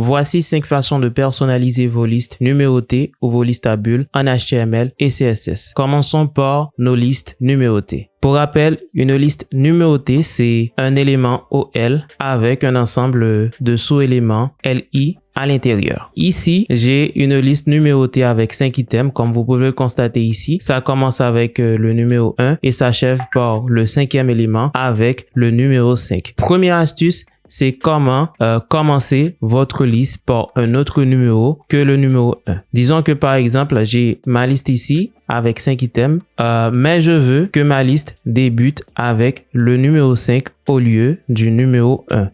Voici 5 façons de personnaliser vos listes numérotées ou vos listes à bulles en HTML et CSS. Commençons par nos listes numérotées. Pour rappel, une liste numérotée, c'est un élément OL avec un ensemble de sous-éléments LI à l'intérieur. Ici, j'ai une liste numérotée avec 5 items. Comme vous pouvez le constater ici, ça commence avec le numéro 1 et s'achève par le 5e élément avec le numéro 5. Première astuce, c'est comment commencer votre liste par un autre numéro que le numéro 1. Disons que par exemple, j'ai ma liste ici avec 5 items, mais je veux que ma liste débute avec le numéro 5 au lieu du numéro 1.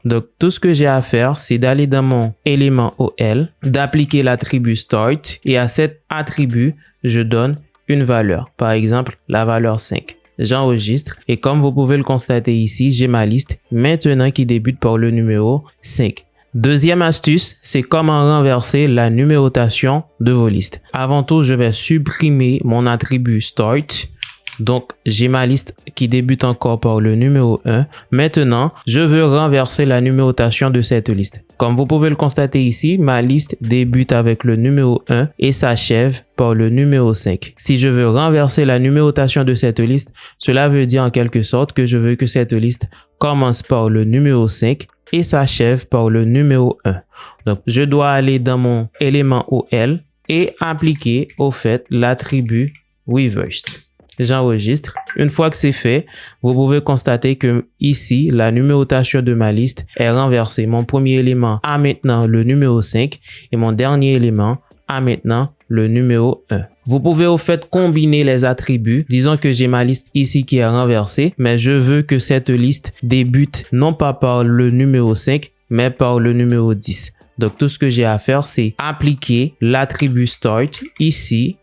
Donc, tout ce que j'ai à faire, c'est d'aller dans mon élément OL, d'appliquer l'attribut start et à cet attribut, je donne une valeur. Par exemple, la valeur 5. J'enregistre et comme vous pouvez le constater ici, j'ai ma liste maintenant qui débute par le numéro 5. Deuxième astuce, c'est comment renverser la numérotation de vos listes. Avant tout, je vais supprimer mon attribut start. Donc, j'ai ma liste qui débute encore par le numéro 1. Maintenant, je veux renverser la numérotation de cette liste. Comme vous pouvez le constater ici, ma liste débute avec le numéro 1 et s'achève par le numéro 5. Si je veux renverser la numérotation de cette liste, cela veut dire en quelque sorte que je veux que cette liste commence par le numéro 5 et s'achève par le numéro 1. Donc, je dois aller dans mon élément OL et appliquer au fait l'attribut reversed. J'enregistre. Une fois que c'est fait, vous pouvez constater que ici, la numérotation de ma liste est renversée. Mon premier élément a maintenant le numéro 5 et mon dernier élément a maintenant le numéro 1. Vous pouvez au fait combiner les attributs. Disons que j'ai ma liste ici qui est renversée, mais je veux que cette liste débute non pas par le numéro 5, mais par le numéro 10. Donc, tout ce que j'ai à faire, c'est appliquer l'attribut start ici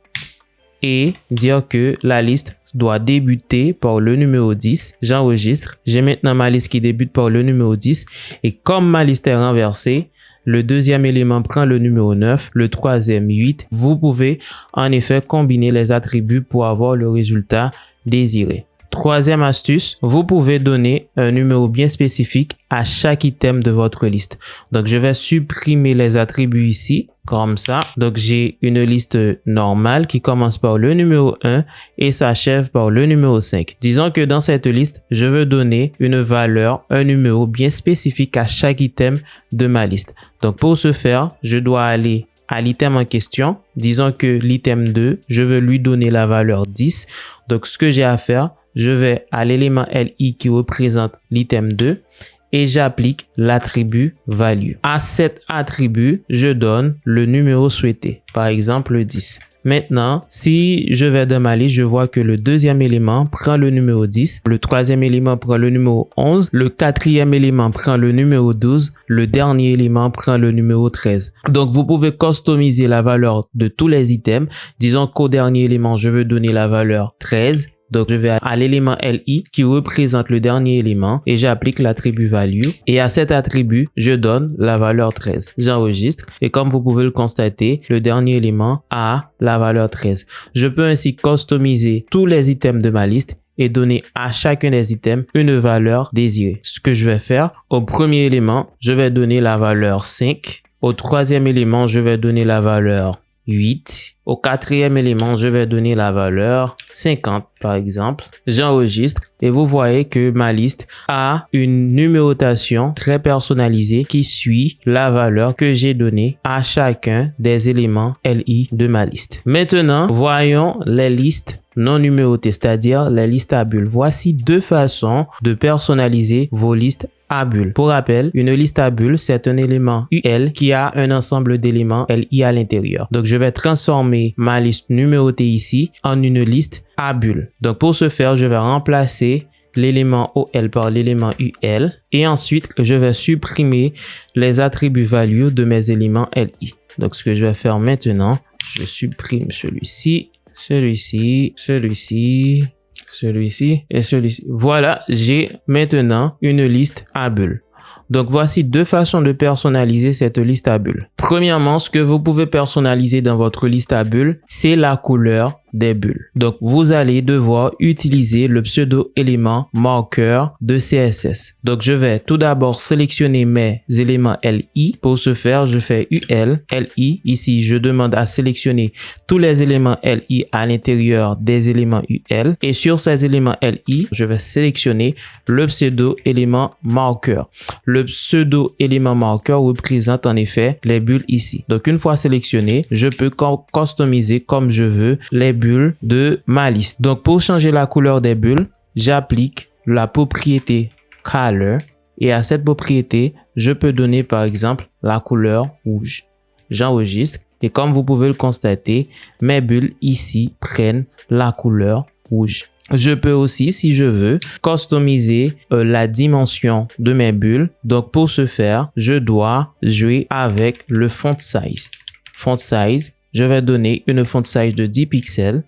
et dire que la liste doit débuter par le numéro 10. J'enregistre. J'ai maintenant ma liste qui débute par le numéro 10. Et comme ma liste est renversée, le deuxième élément prend le numéro 9, le troisième 8. Vous pouvez en effet combiner les attributs pour avoir le résultat désiré. Troisième astuce, vous pouvez donner un numéro bien spécifique à chaque item de votre liste. Donc, je vais supprimer les attributs ici, comme ça. Donc, j'ai une liste normale qui commence par le numéro 1 et s'achève par le numéro 5. Disons que dans cette liste, je veux donner une valeur, un numéro bien spécifique à chaque item de ma liste. Donc, pour ce faire, je dois aller à l'item en question. Disons que l'item 2, je veux lui donner la valeur 10. Donc, ce que j'ai à faire, je vais à l'élément LI qui représente l'item 2 et j'applique l'attribut value. À cet attribut, je donne le numéro souhaité, par exemple le 10. Maintenant, si je vais dans ma liste, je vois que le deuxième élément prend le numéro 10, le troisième élément prend le numéro 11, le quatrième élément prend le numéro 12, le dernier élément prend le numéro 13. Donc, vous pouvez customiser la valeur de tous les items. Disons qu'au dernier élément, je veux donner la valeur 13. Donc, je vais à l'élément LI qui représente le dernier élément et j'applique l'attribut value. Et à cet attribut, je donne la valeur 13. J'enregistre et comme vous pouvez le constater, le dernier élément a la valeur 13. Je peux ainsi customiser tous les items de ma liste et donner à chacun des items une valeur désirée. Ce que je vais faire, au premier élément, je vais donner la valeur 5. Au troisième élément, je vais donner la valeur 8. Au quatrième élément, je vais donner la valeur 50 par exemple. J'enregistre et vous voyez que ma liste a une numérotation très personnalisée qui suit la valeur que j'ai donnée à chacun des éléments LI de ma liste. Maintenant, voyons les listes non numérotées, c'est-à-dire les listes à bulles. Voici deux façons de personnaliser vos listes à bulles. Pour rappel, une liste à bulles, c'est un élément UL qui a un ensemble d'éléments LI à l'intérieur. Donc, je vais transformer ma liste numérotée ici en une liste à bulles. Donc, pour ce faire, je vais remplacer l'élément OL par l'élément UL et ensuite, je vais supprimer les attributs value de mes éléments LI. Donc, ce que je vais faire maintenant, je supprime celui-ci, celui-ci, celui-ci, celui-ci et celui-ci. Voilà, j'ai maintenant une liste à bulles. Donc, voici deux façons de personnaliser cette liste à bulles. Premièrement, ce que vous pouvez personnaliser dans votre liste à bulles, c'est la couleur des bulles. Donc, vous allez devoir utiliser le pseudo-élément marqueur de CSS. Donc, je vais tout d'abord sélectionner mes éléments LI. Pour ce faire, je fais UL, LI. Ici, je demande à sélectionner tous les éléments LI à l'intérieur des éléments UL. Et sur ces éléments LI, je vais sélectionner le pseudo-élément marqueur. Le pseudo-élément marqueur représente en effet les bulles ici. Donc, une fois sélectionné, je peux customiser comme je veux les bulles de ma liste. Donc, pour changer la couleur des bulles, j'applique la propriété color et à cette propriété, je peux donner par exemple la couleur rouge. J'enregistre et comme vous pouvez le constater, mes bulles ici prennent la couleur rouge. Je peux aussi, si je veux, customiser la dimension de mes bulles. Donc, pour ce faire, je dois jouer avec le font size. Font size, je vais donner une font size de 10 pixels.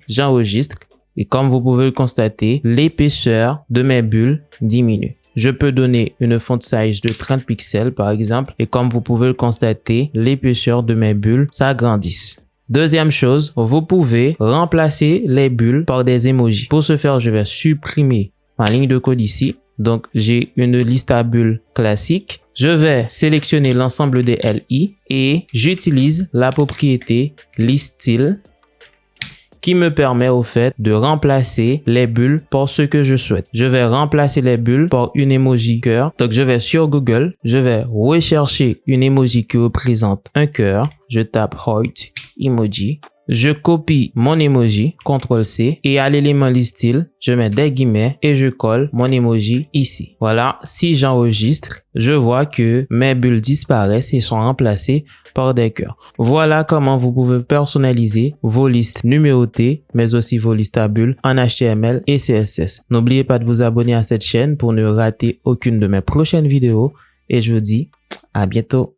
J'enregistre et comme vous pouvez le constater, l'épaisseur de mes bulles diminue. Je peux donner une font size de 30 pixels par exemple et comme vous pouvez le constater, l'épaisseur de mes bulles s'agrandissent. Deuxième chose, vous pouvez remplacer les bulles par des emojis. Pour ce faire, je vais supprimer ma ligne de code ici. Donc, j'ai une liste à bulles classique. Je vais sélectionner l'ensemble des LI et j'utilise la propriété listStyle qui me permet au fait de remplacer les bulles par ce que je souhaite. Je vais remplacer les bulles par une emoji cœur. Donc, je vais sur Google, je vais rechercher une emoji qui représente un cœur. Je tape heart emoji. Je copie mon emoji, CTRL-C, et à l'élément listStyle, je mets des guillemets et je colle mon emoji ici. Voilà, si j'enregistre, je vois que mes bulles disparaissent et sont remplacées par des cœurs. Voilà comment vous pouvez personnaliser vos listes numérotées, mais aussi vos listes à bulles en HTML et CSS. N'oubliez pas de vous abonner à cette chaîne pour ne rater aucune de mes prochaines vidéos et je vous dis à bientôt.